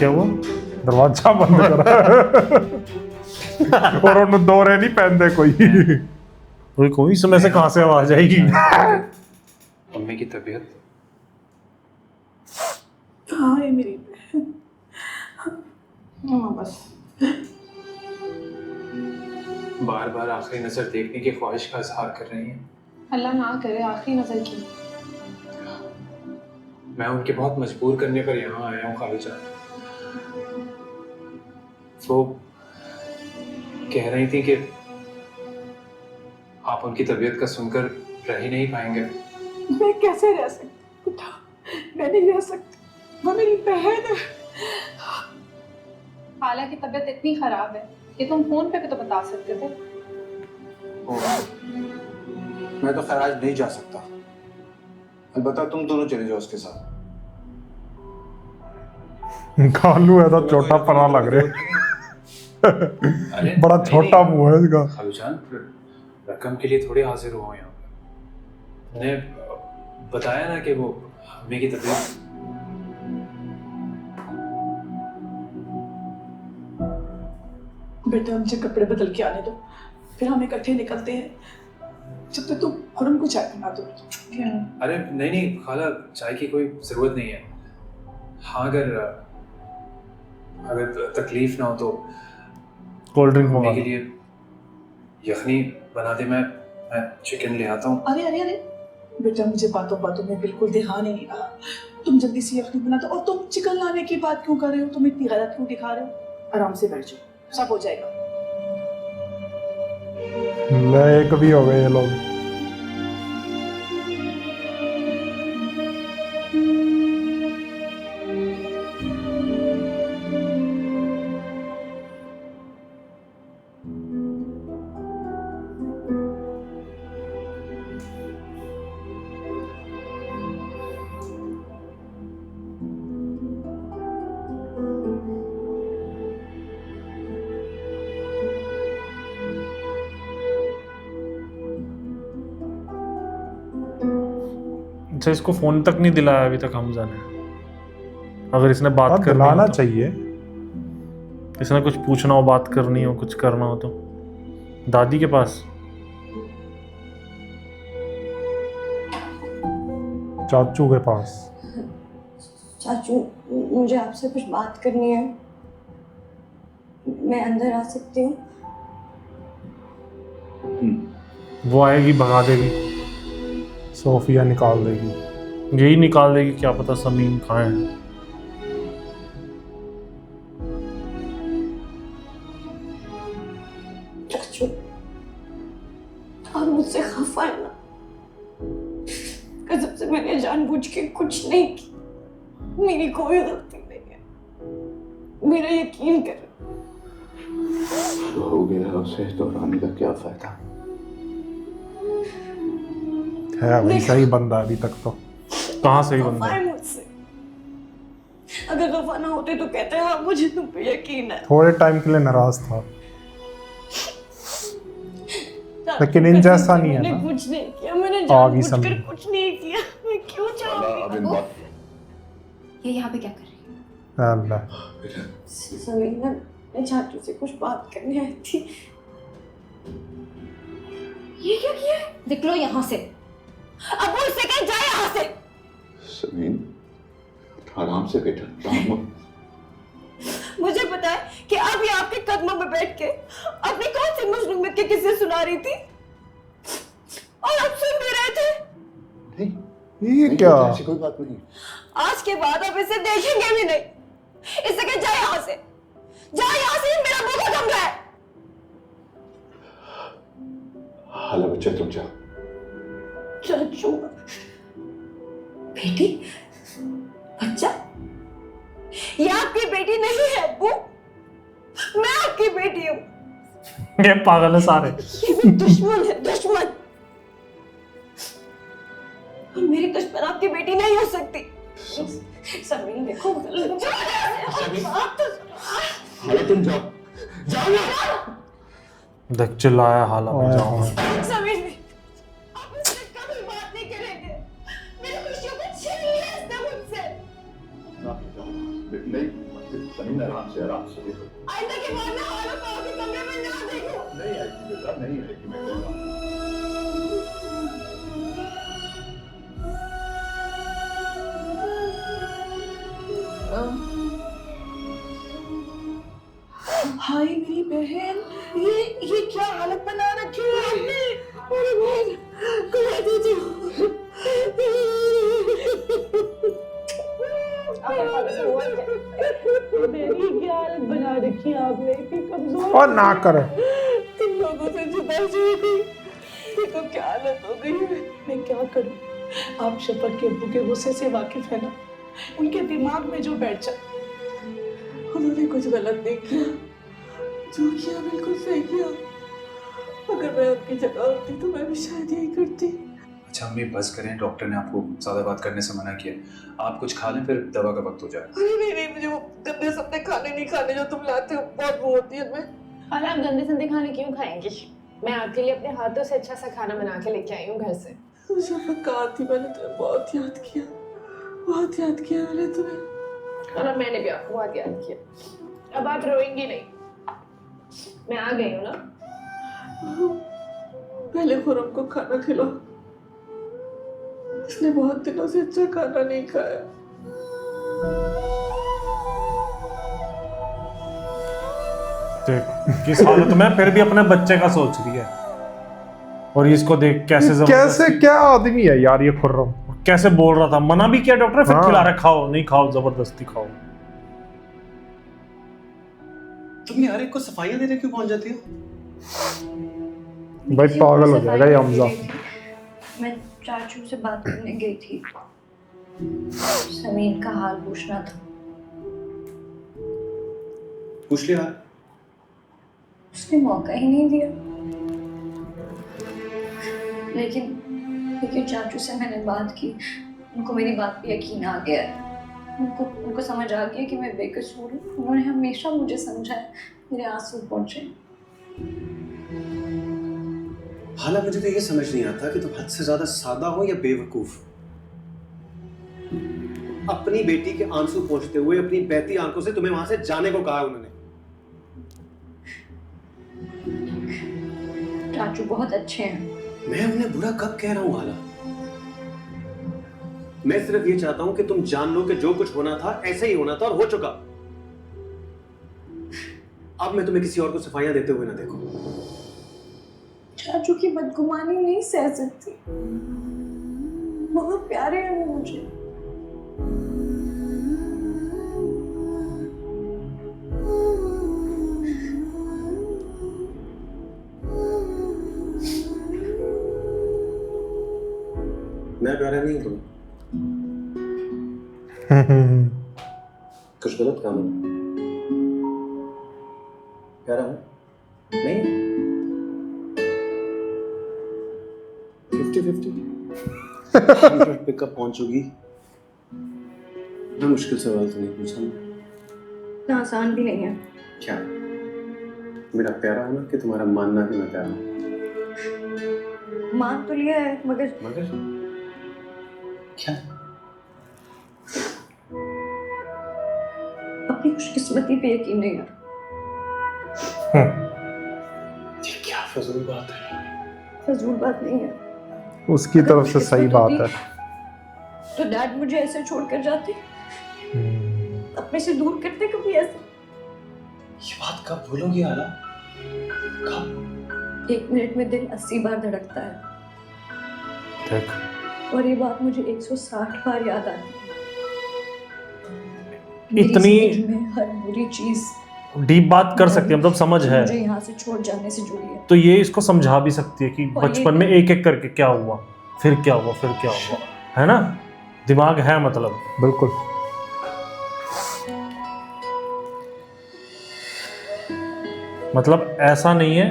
क्या हुआ? दरवाजा बंद करा और उन्होंने दौरे नहीं पहनते कोई समय से कहाँ से आवाज आएगी? मम्मी की तबीयत? हाँ ये मेरी बहन। हाँ बस बार बार आखिरी नजर देखने की ख्वाहिश का इजहार कर रही हैं। अल्लाह ना करे आखिरी नजर की। मैं उनके बहुत मजबूर करने पर यहाँ आया हूँ खाली जान। वो कह रही थी कि आप उनकी तबीयत का सुनकर रह ही नहीं पाएंगे। मैं कैसे रह सकती बेटा, मैं नहीं रह सकती, वो मेरी बहन है। हालांकि तबीयत इतनी खराब है कि तुम फोन पे भी तो बता सकते थे। मैं तो खैर आज नहीं जा सकता, अलबत्ता तुम दोनों चले जाओ उसके साथ। कालू है तो छोटा पना लग रहा है। बड़ा छोटा मुंह है इसका। खालू जान रकम के लिए थोड़ी हाजिर हुआ यहाँ पे। मैंने बताया ना कि वो मम्मी की तबीयत। बेटा मुझे कपड़े बदल के आने दो, फिर हम इकट्ठे निकलते हैं। जब तक तुम खुरम को चाय बना दो। अरे नहीं खाला, चाय की कोई जरूरत नहीं है। हाँ अगर तकलीफ ना हो तो कोल्ड ड्रिंक मम्मी मंगा के लिए यखनी बना दे। मैं चिकन ले आता हूँ। अरे अरे अरे बेटा मुझे बातों बातों में बिल्कुल ध्यान ही नहीं रहा। तुम जल्दी से यखनी बना दो। और तुम चिकन लाने की बात क्यों कर रहे हो? तुम इतनी गलत क्यों दिखा रहे हो? आराम से बैठ जाओ, सब हो जाएगा। लायक भी हो गए ये लोग। अच्छा इसको फोन तक नहीं दिलाया अभी तक हमजा ने। अगर इसने बात करनी दिलाना हो तो, चाहिए। इसने कुछ पूछना हो, बात करनी हो, कुछ करना हो तो दादी के पास। चाचू के पास। चाचू मुझे आपसे कुछ बात करनी है, मैं अंदर आ सकती हूँ? वो आएगी भगा देगी, सोफिया निकाल देगी। यही निकाल देगी, क्या पता समीम कहाँ है। चाचू आप मुझसे खफा है ना? कसम से मैंने जानबूझ के कुछ नहीं की, मेरी कोई गलती नहीं है, मेरा यकीन कर। हो गया उसे तो रानी का क्या फायदा? है वैसा ही बंदा अभी तक तो। कहाँ से ही बंदा? खफा है मुझसे। अगर खफा ना होते तो कहते हाँ मुझे तुम पे यकीन है। थोड़े टाइम के लिए नाराज था, लेकिन इन जैसा नहीं है मैंने ना। कुछ नहीं किया, मैंने आगी जानबूझकर समझी। कुछ नहीं किया। मैं क्यों चाहूंगी? ये यहाँ पे क्या कर रही है? अल्लाह समीना मैं चाचू से कुछ बात करने आई थी। ये क्या किया है? निकलो यहाँ से। अब उससे कह जाए यहाँ से। समीन आराम से बेटा, आराम। मुझे पता है कि आप ये आपके कदमों में बैठ के अपनी कौन सी मजलूमियत के किस्से सुना रही थी और आप सुन भी रहे थे। नहीं ये क्या? ऐसी कोई बात नहीं। आज के बाद आप इसे देखेंगे भी नहीं। इससे कह जाए यहाँ से, जाए यहाँ से, मेरा मुंह थम रहा है। हाला बच्चे तुम जाओ। चाचू बेटी, बच्चा, ये आपकी बेटी नहीं है अब्बू, मैं आपकी बेटी हूँ। ये पागल है सारे। ये भी दुश्मन है, दुश्मन। और मेरी दुश्मन आपकी बेटी नहीं हो सकती। समीन देखो, हाला तुम जाओ, जाओ ना। देख चिल्लाया हाला में जाओ। समीन आप इससे कभी बात नहीं करेंगे। मेरी खुशियों को छीन लिया इसने मुझसे। नहीं समीन आराम से देखो। आइंदा के बाद मैं हालत पाओ के कमरे में ना देखो। नहीं आएगी बेटा, नहीं आएगी, मैं कह रहा हूँ। हाय मेरी बहन, ये क्या हालत बना रखी है आपने? मेरी बहन कुछ दीजिए। मेरी क्या हालत बना रखी है आपने? इतनी कमजोर और ना करे तुम लोगों से जुदा जी गई। देखो क्या हालत हो गई है। मैं क्या करूं? आप शफक के अब्बू के गुस्से से वाकिफ है ना? उनके दिमाग में जो बैठ जाए। उन्होंने कुछ गलत नहीं किया, जो किया बिल्कुल सही किया। अगर मैं उनकी जगह होती तो मैं भी शायद यही करती। अच्छा अम्मी बस करें, डॉक्टर ने आपको ज़्यादा बात करने से मना किया। आप कुछ खा लें, फिर दवा का वक्त हो जाए। अरे नहीं, मुझे वो गंदे सपने खाने नहीं खाने जो तुम लाते हो, बहुत वो होती है मैं। और आप गंदे संदे खाने क्यों खाएंगी? मैं आपके लिए अपने हाथों से अच्छा सा खाना बना के लेके आई हूँ घर से। शफक कहा थी, मैंने तुम्हें बहुत याद किया, बहुत याद किया मैंने तुम्हें। और अब मैंने भी आपको बहुत याद किया। अब आप रोएंगी नहीं, मैं आ गई हूँ ना। पहले खुरम को खाना खिलाओ, इसने बहुत दिनों से अच्छा खाना नहीं खाया। देख किस हालत में फिर भी अपने बच्चे का सोच रही है। और इसको देख कैसे क्या आदमी है यार ये खुर्रम। कैसे बोल रहा था, मना भी किया डॉक्टर, फिर खिला रहा, खाओ नहीं खाओ जबरदस्ती खाओ। तुम यार को सफाइयां देने क्यों पहुंच जाती हो? भाई पागल हो जाएगा ये हमजा। मैं चाचू से बात करने गई थी, समीन का हाल पूछना था। पूछ लिया? उसने मौका ही नहीं दिया। लेकिन चाचू से मैंने बात की, उनको मेरी बात पे यकीन आ गया। उनको समझ आ गया कि मैं बेकसूर हूँ। उन्होंने हमेशा मुझे समझाया, मेरे आंसू पहुंचे। हाला मुझे तो ये समझ नहीं आता कि तुम हद से ज्यादा सादा हो या बेवकूफ। अपनी बेटी के आंसू पोंछते हुए अपनी बहती आंखों से तुम्हें वहां से जाने को कहा उन्होंने। चाचू बहुत अच्छे हैं। मैं उन्हें बुरा कब कह रहा हूं हाला? मैं सिर्फ ये चाहता हूं कि तुम जान लो कि जो कुछ होना था ऐसे ही होना था और हो चुका। अब मैं तुम्हें किसी और को सफाइयां देते हुए ना देखो। चाचू की बदगुमानी नहीं सह सकती, बहुत प्यारे हैं वो मुझे। मैं प्यारा नहीं हूं तुम्हें? कुछ गलत काम है? प्यारा हूं? नहीं? 50-50 100 पे कब पहुंचोगी? इतना मुश्किल सवाल तो नहीं पूछा मैं। इतना आसान भी नहीं है। क्या मेरा प्यारा होना कि तुम्हारा मानना कि मैं प्यारा हूं? मान तो लिया है, मगर क्या? अपनी खुशकिस्मती पे यकीन नहीं है। ये क्या फजूल बात है? फजूल बात नहीं है, उसकी तरफ से सही बात है। तो डैड मुझे ऐसे छोड़कर जाते, अपने से दूर करते कभी ऐसे। ये बात कब भूलोगी हाला? कब? 1 मिनट में दिल 80 बार धड़कता है, देख और ये बात मुझे 160 बार याद आती है। इतनी में हर बुरी चीज डीप बात कर सकती है, मतलब समझ है, मुझे यहाँ से छोड़ जाने से जुड़ी है। तो ये इसको समझा भी सकती है कि और बचपन में एक एक करके क्या हुआ, फिर क्या हुआ, फिर क्या हुआ, है ना? दिमाग है मतलब। बिल्कुल। मतलब ऐसा नहीं है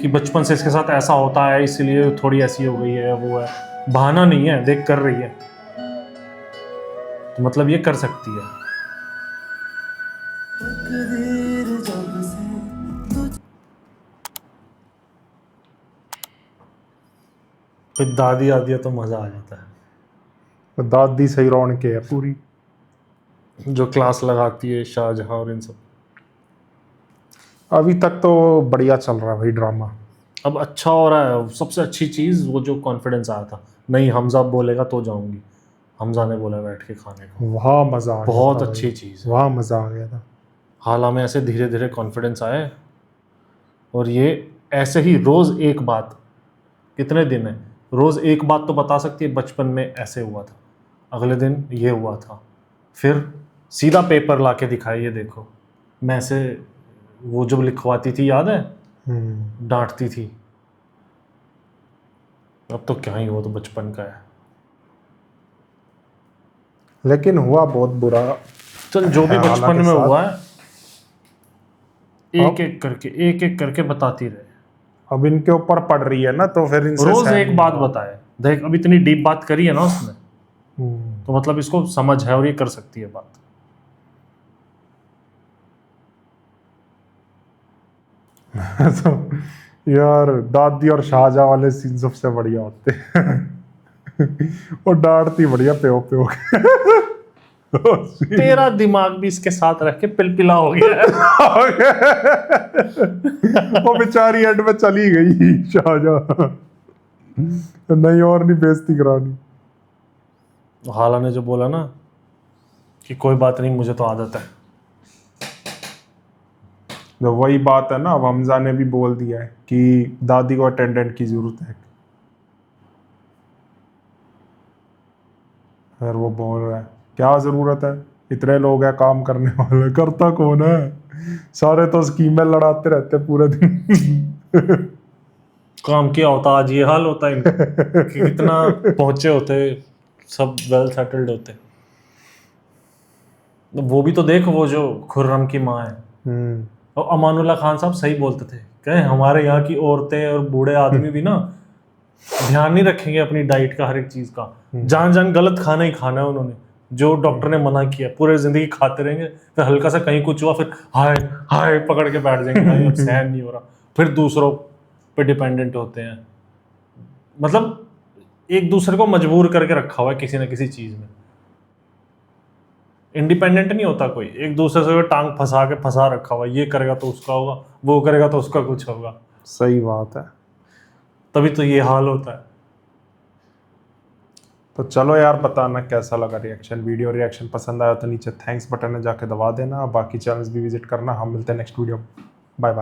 कि बचपन से इसके साथ ऐसा होता है इसलिए थोड़ी ऐसी हो गई है, वो है, बहाना नहीं है, देख कर रही है तो मतलब ये कर सकती है। फिर दादी आती है तो मजा आ जाता है। दादी सही रौनक है पूरी। जो क्लास लगाती है शाहजहां और इन सब। अभी तक तो बढ़िया चल रहा है भाई ड्रामा। अब अच्छा हो रहा है। सबसे अच्छी चीज़ वो जो कॉन्फिडेंस आया था, नहीं हमजा बोलेगा तो जाऊंगी, हमजा ने बोला बैठ के खाने को, वहाँ मजा आ गया बहुत था अच्छी भाई। चीज़ है। वहाँ मजा आ गया था। हाल में ऐसे धीरे धीरे कॉन्फिडेंस आए, और ये ऐसे ही रोज़ एक बात, कितने दिन है, रोज़ एक बात तो बता सकती है, बचपन में ऐसे हुआ था, अगले दिन ये हुआ था, फिर सीधा पेपर ला के दिखाया, ये देखो मैं ऐसे, वो जब लिखवाती थी याद है, डांटती थी। अब तो क्या ही, वो तो बचपन का है। लेकिन हुआ बहुत बुरा। चल जो भी हाला बचपन के में साथ। हुआ है, एक एक करके बताती रहे। अब इनके ऊपर पड़ रही है ना, तो फिर इनसे रोज सहन एक नहीं बात होगा। बताए, देख अब इतनी डीप बात करी है ना उसने, हम्म। तो मतलब इसको समझ है और ये कर सकती है बात। तो यार दादी और शाहजहां वाले सीन सबसे बढ़िया होते हैं। और डांटती बढ़िया प्यो प्यो तेरा दिमाग भी इसके साथ रख के पिलपिला हो गया है। वो बेचारी एंड में चली गई शाहजहां, नहीं और नहीं बेइज्जती करानी। हाला ने जो बोला ना कि कोई बात नहीं, मुझे तो आदत है, तो वही बात है ना, अब हमजा ने भी बोल दिया है कि दादी को अटेंडेंट की जरूरत है। फिर वो बोल रहा है क्या जरूरत है, इतने लोग हैं काम करने वाले, करता कौन है, सारे तो स्कीमें लड़ाते रहते पूरे दिन। काम किया होता आज ये हाल होता है इनका, कि कितना पहुंचे होते, सब वेल सेटल्ड होते। वो भी तो देख, वो जो खुर्रम की माँ है, और अमानुल्लाह खान साहब सही बोलते थे, कहे हमारे यहाँ की औरतें और बूढ़े आदमी भी ना ध्यान नहीं रखेंगे अपनी डाइट का, हर एक चीज का, जान जान गलत खाना ही खाना है उन्होंने, जो डॉक्टर ने मना किया, पूरे जिंदगी खाते रहेंगे, फिर हल्का सा कहीं कुछ हुआ फिर हाय हाय पकड़ के बैठ जाएंगे, भाई अब सहन नहीं हो रहा, फिर दूसरों पे डिपेंडेंट होते हैं। मतलब एक दूसरे को मजबूर करके रखा हुआ है किसी ना किसी चीज में, इंडिपेंडेंट नहीं होता कोई, एक दूसरे से टांग फंसा के फंसा रखा हुआ, ये करेगा तो उसका होगा, वो करेगा तो उसका कुछ होगा। सही बात है। तभी तो ये हाल होता है। तो चलो यार, बताना कैसा लगा रिएक्शन। वीडियो रिएक्शन पसंद आया तो नीचे थैंक्स बटन है जाके दबा देना, बाकी चैनल्स भी विजिट करना। हम मिलते हैं नेक्स्ट वीडियो। Bye bye.